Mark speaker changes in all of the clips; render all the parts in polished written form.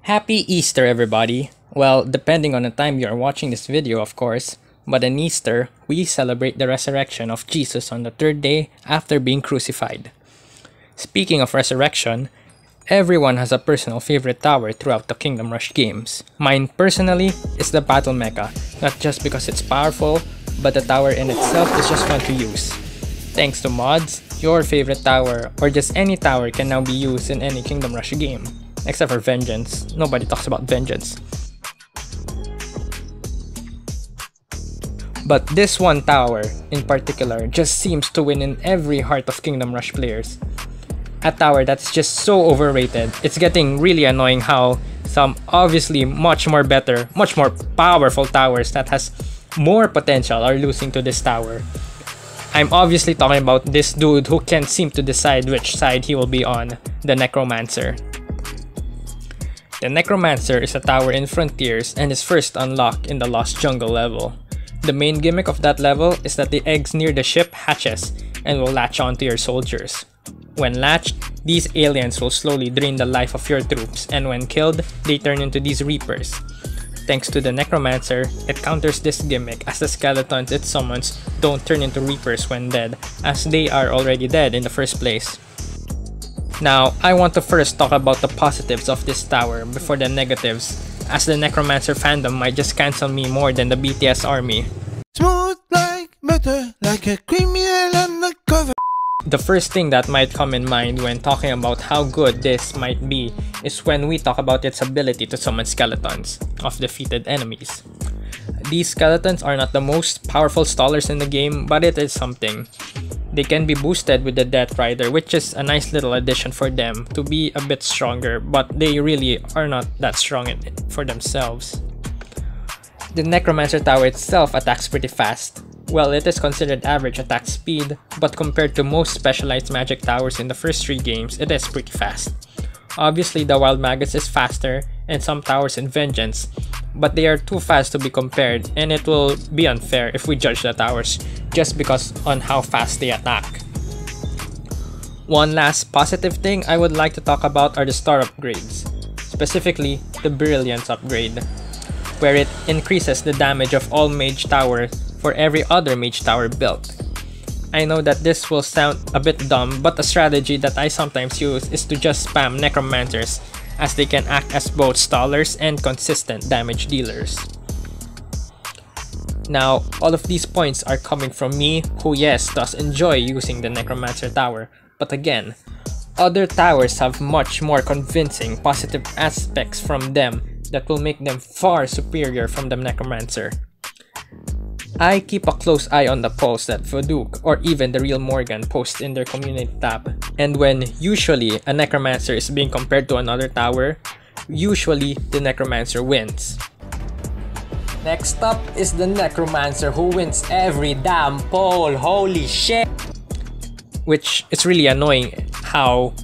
Speaker 1: Happy Easter, everybody! Well, depending on the time you are watching this video, of course, but in Easter, we celebrate the resurrection of Jesus on the third day after being crucified. Speaking of resurrection, everyone has a personal favorite tower throughout the Kingdom Rush games. Mine personally is the Battle Mecha, not just because it's powerful, but the tower in itself is just fun to use. Thanks to mods, your favorite tower or just any tower can now be used in any Kingdom Rush game. Except for Vengeance. Nobody talks about Vengeance. But this one tower, in particular, just seems to win in every heart of Kingdom Rush players. A tower that's just so overrated. It's getting really annoying how some obviously much more better, much more powerful towers that has more potential are losing to this tower. I'm obviously talking about this dude who can't seem to decide which side he will be on, the Necromancer. The Necromancer is a tower in Frontiers and is first unlocked in the Lost Jungle level. The main gimmick of that level is that the eggs near the ship hatches and will latch onto your soldiers. When latched, these aliens will slowly drain the life of your troops, and when killed, they turn into these Reapers. Thanks to the Necromancer, it counters this gimmick as the skeletons it summons don't turn into Reapers when dead, as they are already dead in the first place. Now, I want to first talk about the positives of this tower before the negatives, as the Necromancer fandom might just cancel me more than the BTS army.
Speaker 2: Smooth like butter, like a criminal undercover.
Speaker 1: The first thing that might come in mind when talking about how good this might be is when we talk about its ability to summon skeletons of defeated enemies. These skeletons are not the most powerful stallers in the game, but it is something. They can be boosted with the Death Rider, which is a nice little addition for them to be a bit stronger, but they really are not that strong for themselves. The Necromancer tower itself attacks pretty fast. Well, it is considered average attack speed, but compared to most specialized magic towers in the first 3 games, it is pretty fast. Obviously, the Wild Maggots is faster, and some towers in Vengeance, but they are too fast to be compared, and it will be unfair if we judge the towers just because on how fast they attack. One last positive thing I would like to talk about are the star upgrades, specifically the Brilliance upgrade, where it increases the damage of all mage towers for every other mage tower built. I know that this will sound a bit dumb, but a strategy that I sometimes use is to just spam Necromancers, as they can act as both stallers and consistent damage dealers. Now, all of these points are coming from me, who yes, does enjoy using the Necromancer tower, but again, other towers have much more convincing positive aspects from them that will make them far superior from the Necromancer. I keep a close eye on the polls that Vuduk or even the real Morgan post in their community tab, and when usually a Necromancer is being compared to another tower, usually the Necromancer wins. Next up is the Necromancer who wins every damn poll, holy shit! Which is really annoying how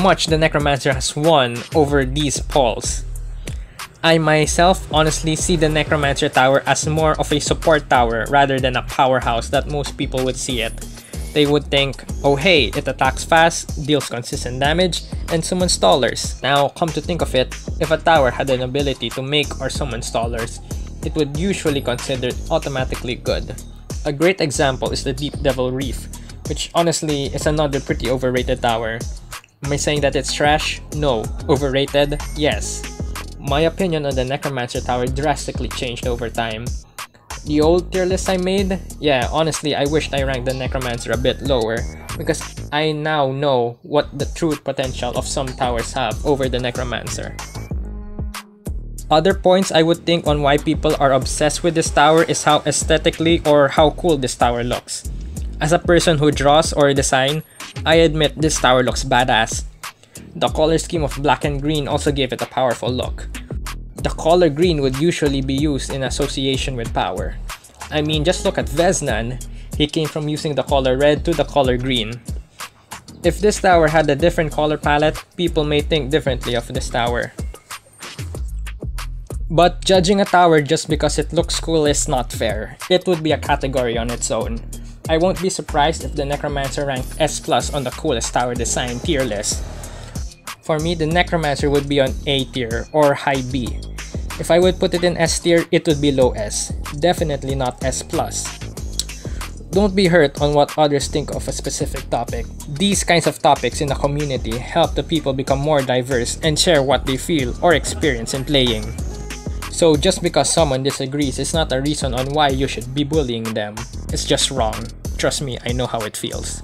Speaker 1: much the Necromancer has won over these polls. I myself honestly see the Necromancer tower as more of a support tower rather than a powerhouse that most people would see it. They would think, oh hey, it attacks fast, deals consistent damage, and summons stallers. Now, come to think of it, if a tower had an ability to make or summon stallers, it would usually considered automatically good. A great example is the Deep Devil Reef, which honestly is another pretty overrated tower. Am I saying that it's trash? No. Overrated? Yes. My opinion on the Necromancer tower drastically changed over time. The old tier list I made? Yeah, honestly I wished I ranked the Necromancer a bit lower, because I now know what the true potential of some towers have over the Necromancer. Other points I would think on why people are obsessed with this tower is how aesthetically or how cool this tower looks. As a person who draws or design, I admit this tower looks badass. The color scheme of black and green also gave it a powerful look. The color green would usually be used in association with power. I mean, just look at Veznan. He came from using the color red to the color green. If this tower had a different color palette, people may think differently of this tower. But judging a tower just because it looks cool is not fair. It would be a category on its own. I won't be surprised if the Necromancer ranked S+ on the coolest tower design tier list. For me, the Necromancer would be on A tier or high B. If I would put it in S tier, it would be low S. Definitely not S+. Don't be hurt on what others think of a specific topic. These kinds of topics in a community help the people become more diverse and share what they feel or experience in playing. So just because someone disagrees is not a reason on why you should be bullying them. It's just wrong. Trust me, I know how it feels.